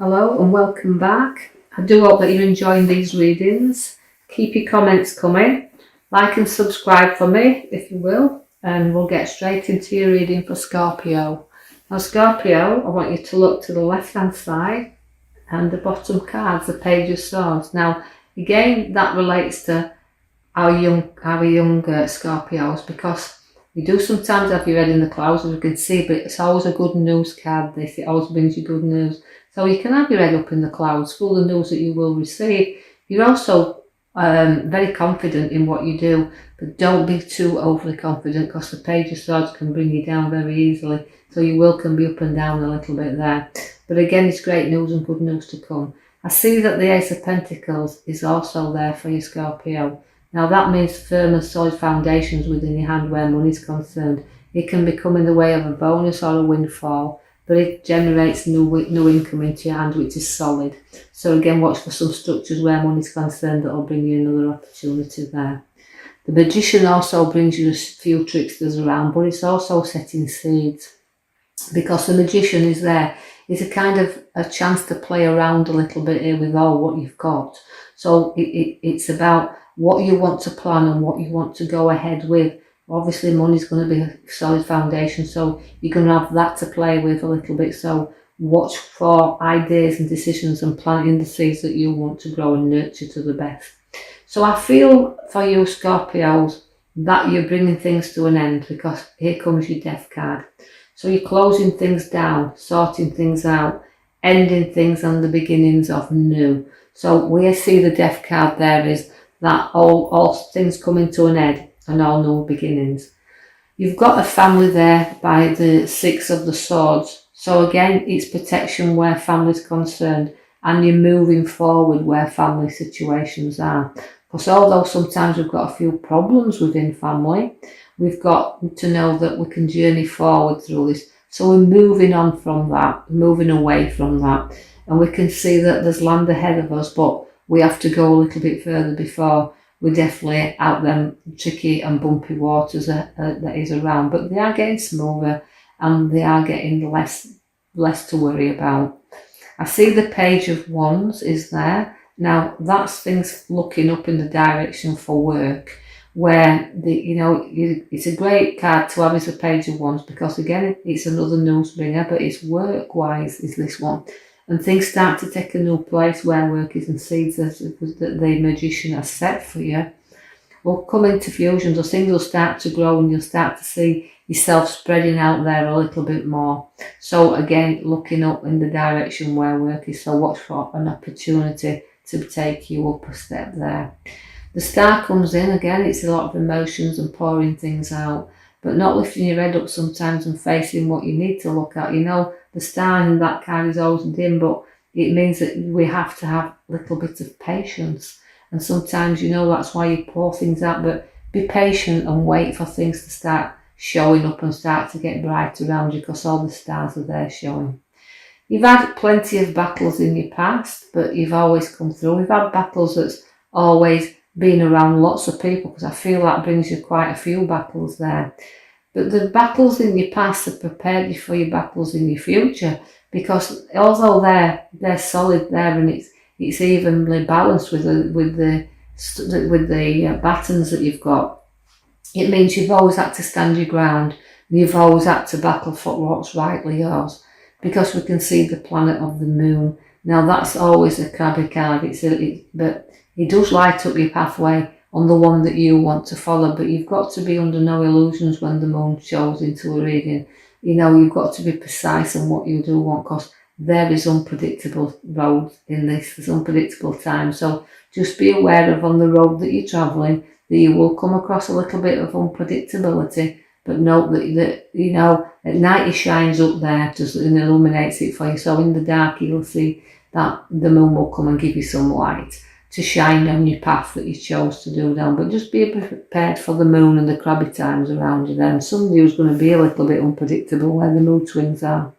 Hello and welcome back. I do hope that you're enjoying these readings. Keep your comments coming. Like and subscribe for me if you will, and we'll get straight into your reading for Scorpio. Now Scorpio, I want you to look to the left hand side and the bottom card's the Page of Swords. Now again, that relates to our young Scorpios, because we do sometimes have your head in the clouds, as you can see, but it's always a good news card. This, it always brings you good news. So you can have your head up in the clouds, full of news that you will receive. You're also very confident in what you do, but don't be too overly confident, because the Page of Swords can bring you down very easily. So you can be up and down a little bit there. But again, it's great news and good news to come. I see that the Ace of Pentacles is also there for you, Scorpio. Now that means firm and solid foundations within your hand where money is concerned. It can become in the way of a bonus or a windfall, but it generates new income into your hand, which is solid. So again, watch for some structures where money is concerned that will bring you another opportunity there. The Magician also brings you a few tricksters around, but it's also setting seeds, because the Magician is there. It's a kind of a chance to play around a little bit here with all what you've got. So it's about what you want to plan and what you want to go ahead with. Obviously money's going to be a solid foundation, so you're going to have that to play with a little bit. So watch for ideas and decisions and planting the seeds that you want to grow and nurture to the best. So I feel for you Scorpios that you're bringing things to an end, because here comes your Death card. So you're closing things down, sorting things out, ending things and the beginnings of new. So we see the Death card there is that all things coming to an end and all new beginnings. You've got a family there by the Six of the Swords. So again, it's protection where family's concerned, and you're moving forward where family situations are. Because although sometimes we've got a few problems within family, we've got to know that we can journey forward through this. So we're moving on from that, moving away from that. And we can see that there's land ahead of us, but we have to go a little bit further before we're definitely out them tricky and bumpy waters that is around. But they are getting smoother and they are getting less to worry about. I see the Page of Wands is there. Now that's things looking up in the direction for work, where it's a great card to have as a Page of Wands, because again it's another news bringer, but it's work wise is this one. And things start to take a new place where work is, and seeds that the Magician has set for you will come into fusion. So things will start to grow and you'll start to see yourself spreading out there a little bit more. So again, looking up in the direction where work is. So watch for an opportunity to take you up a step there. The Star comes in again. It's a lot of emotions and pouring things out, but not lifting your head up sometimes and facing what you need to look at. The Star in that card is always dim, but it means that we have to have a little bit of patience. And sometimes, that's why you pour things out, but be patient and wait for things to start showing up and start to get bright around you, because all the stars are there showing. You've had plenty of battles in your past, but you've always come through. We've had battles that's always been around lots of people, because I feel that brings you quite a few battles there. But the battles in your past have prepared you for your battles in your future, because although they're solid there and it's evenly balanced with the battens that you've got, it means you've always had to stand your ground and you've always had to battle for what's rightly yours, because we can see the planet of the moon. Now that's always a crabby card, but it does light up your pathway on the one that you want to follow, but you've got to be under no illusions when the moon shows into a reading. You've got to be precise in what you do want, because there is unpredictable roads in this, there's unpredictable time. So just be aware of on the road that you're travelling that you will come across a little bit of unpredictability, but note that at night it shines up there just and illuminates it for you. So in the dark you'll see that the moon will come and give you some light to shine down your path that you chose to do down. But just be prepared for the moon and the crabby times around you then. Sunday is going to be a little bit unpredictable where the mood swings are.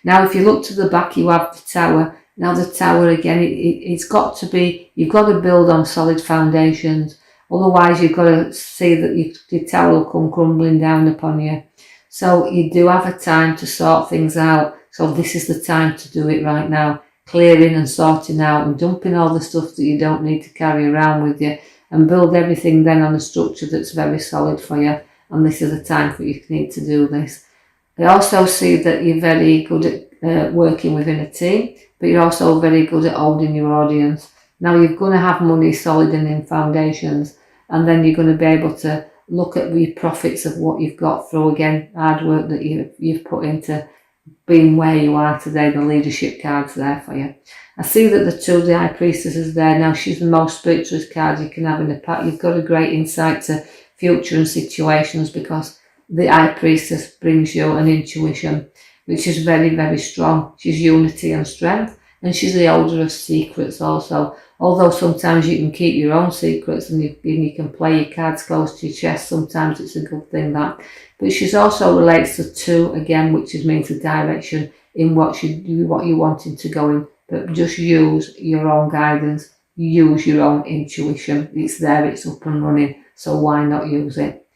Now if you look to the back, you have the Tower. Now the Tower again, it's got to be, you've got to build on solid foundations. Otherwise you've got to see that your tower will come crumbling down upon you. So you do have a time to sort things out. So this is the time to do it right now. clearing and sorting out and dumping all the stuff that you don't need to carry around with you, and build everything then on a structure that's very solid for you. And this is the time for you need to do this. I also see that you're very good at working within a team, but you're also very good at holding your audience. Now you're going to have money solid and in foundations, and then you're going to be able to look at the profits of what you've got through, again, hard work that you've put into being where you are today. The leadership card's there for you. I see that the High Priestess is there. Now she's the most spiritualist card you can have in the pack. You've got a great insight to future and situations, because the High Priestess brings you an intuition which is very, very strong. She's unity and strength, and she's the holder of secrets also. Although sometimes you can keep your own secrets and you can play your cards close to your chest, sometimes it's a good thing that. But she's also relates to 2 again, which means the direction in what you're wanting to go in. But just use your own guidance, use your own intuition. It's there, it's up and running, so why not use it?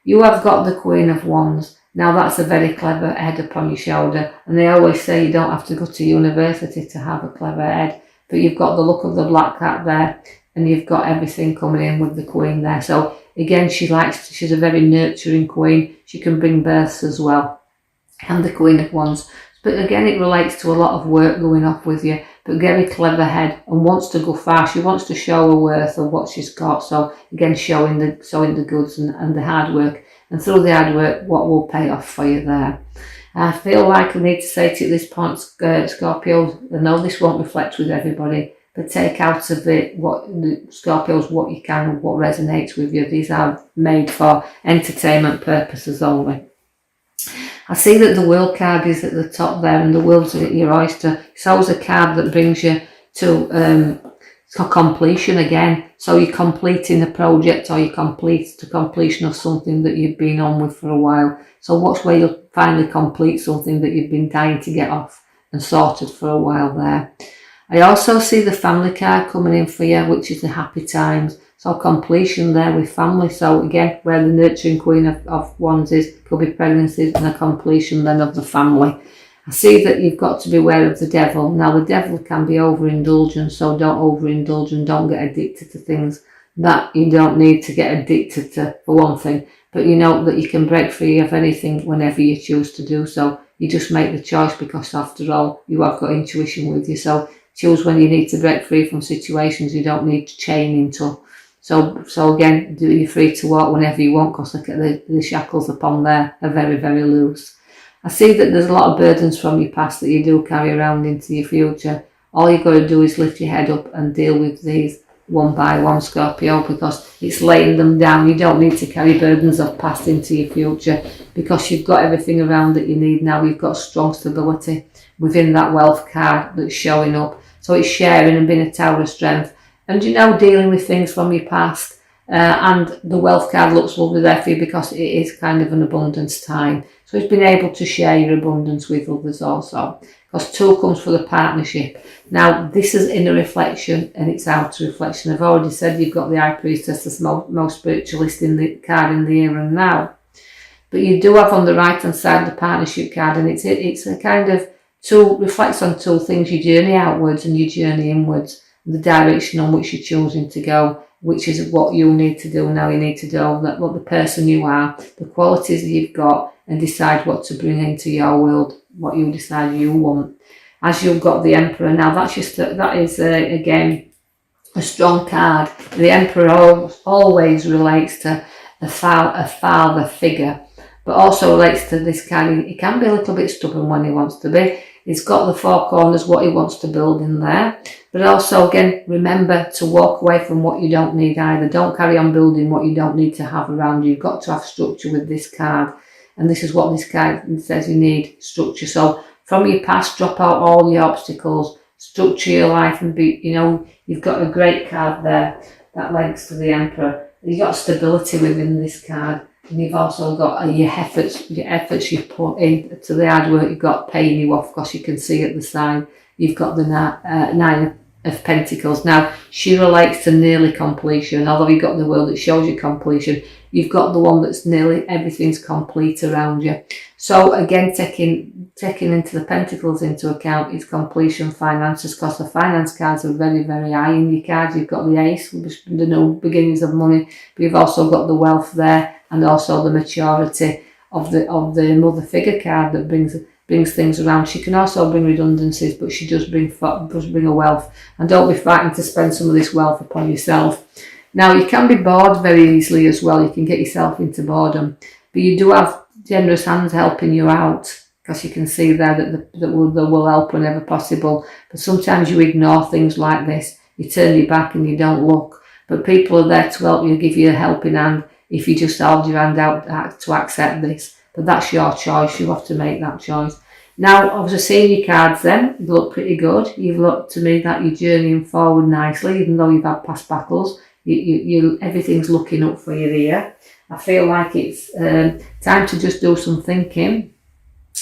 You have got the Queen of Wands. Now that's a very clever head upon your shoulder, and they always say you don't have to go to university to have a clever head, but you've got the look of the Black Cat there, and you've got everything coming in with the Queen there. So again, she's a very nurturing Queen. She can bring births as well, and the Queen of Wands. But again, it relates to a lot of work going off with you, but very clever head, and wants to go far. She wants to show her worth of what she's got. So again, showing the goods and the hard work. And through the hard work, what will pay off for you there. I feel like I need to say to you at this point, Scorpio, I know this won't reflect with everybody, but take out of it Scorpios, what you can and what resonates with you. These are made for entertainment purposes only. I see that the World card is at the top there, and the world's at your oyster. It's always a card that brings you to completion again. So you're completing a project, or you complete the completion of something that you've been on with for a while. So watch where you'll finally complete something that you've been dying to get off and sorted for a while there. I also see the family card coming in for you, which is the happy times. So completion there with family. So again, where the nurturing Queen of Wands is, could be pregnancies, and a completion then of the family. I see that you've got to be aware of the devil. Now the devil can be overindulgent, so don't overindulge and don't get addicted to things that you don't need to get addicted to, for one thing. But you know that you can break free of anything whenever you choose to do so. You just make the choice, because after all, you have got intuition with you. So choose when you need to break free from situations you don't need to chain into. So again, you're free to walk whenever you want, because the shackles upon there are very, very loose. I see that there's a lot of burdens from your past that you do carry around into your future. All you've got to do is lift your head up and deal with these one by one, Scorpio, because it's laying them down. You don't need to carry burdens of past into your future, because you've got everything around that you need now. You've got strong stability within that wealth card that's showing up. So it's sharing and being a tower of strength. And dealing with things from your past. And the wealth card looks lovely there for you, because it is kind of an abundance time. So it's been able to share your abundance with others also, because 2 comes for the partnership. Now this is inner reflection and it's outer reflection. I've already said you've got the High Priestess, the most spiritualist in the card in the here and now. But you do have on the right hand side the partnership card, and it's a kind of reflects on 2 things: your journey outwards and your journey inwards, the direction on which you're choosing to go, which is what you need to do now. You need to know what the person you are, the qualities that you've got, and decide what to bring into your world, what you decide you want. As you've got the Emperor now, that is again a strong card. The Emperor always relates to a father figure, but also relates to this card. He can be a little bit stubborn when he wants to be. He's got the 4 corners, what he wants to build in there. But also, again, remember to walk away from what you don't need either. Don't carry on building what you don't need to have around you. You've got to have structure with this card. And this is what this card says: you need structure. So from your past, drop out all your obstacles, structure your life, and you've got a great card there that links to the Emperor. You've got stability within this card. And you've also got your efforts you've put into the hard work. You've got paying you off, because you can see at the side you've got the 9 of Pentacles. Now she relates to nearly completion. Although you've got the World that shows you completion, you've got the one that's nearly everything's complete around you. So again, taking taking into the Pentacles into account is completion, finances, because the finance cards are very, very high in your cards. You've got the Ace, which the no beginnings of money, but you've also got the wealth there, and also the maturity of the mother figure card that brings things around. She can also bring redundancies, but she does bring a wealth. And don't be frightened to spend some of this wealth upon yourself. Now, you can be bored very easily as well. You can get yourself into boredom, but you do have generous hands helping you out, because you can see there that they will help whenever possible. But sometimes you ignore things like this. You turn your back and you don't look. But people are there to help you, give you a helping hand if you just hold your hand out to accept this. But that's your choice. You have to make that choice. Now, obviously, seeing your cards then, they look pretty good. You've looked to me that you're journeying forward nicely, even though you've had past battles. Everything's looking up for you here. I feel like it's time to just do some thinking,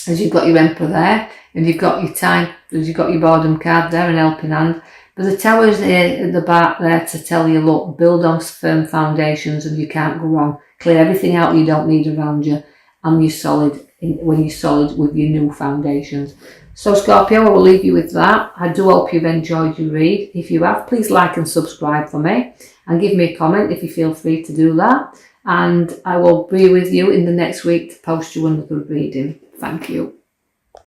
as you've got your Emperor there, and you've got your time, as you've got your boredom card there, and helping hand. But the Tower's here at the back there to tell you, look, build on firm foundations and you can't go wrong. Clear everything out you don't need around you, and you're solid when you're solid with your new foundations. So Scorpio, I will leave you with that. I do hope you've enjoyed your read. If you have, please like and subscribe for me, and give me a comment if you feel free to do that. And I will be with you in the next week to post you another reading. Thank you.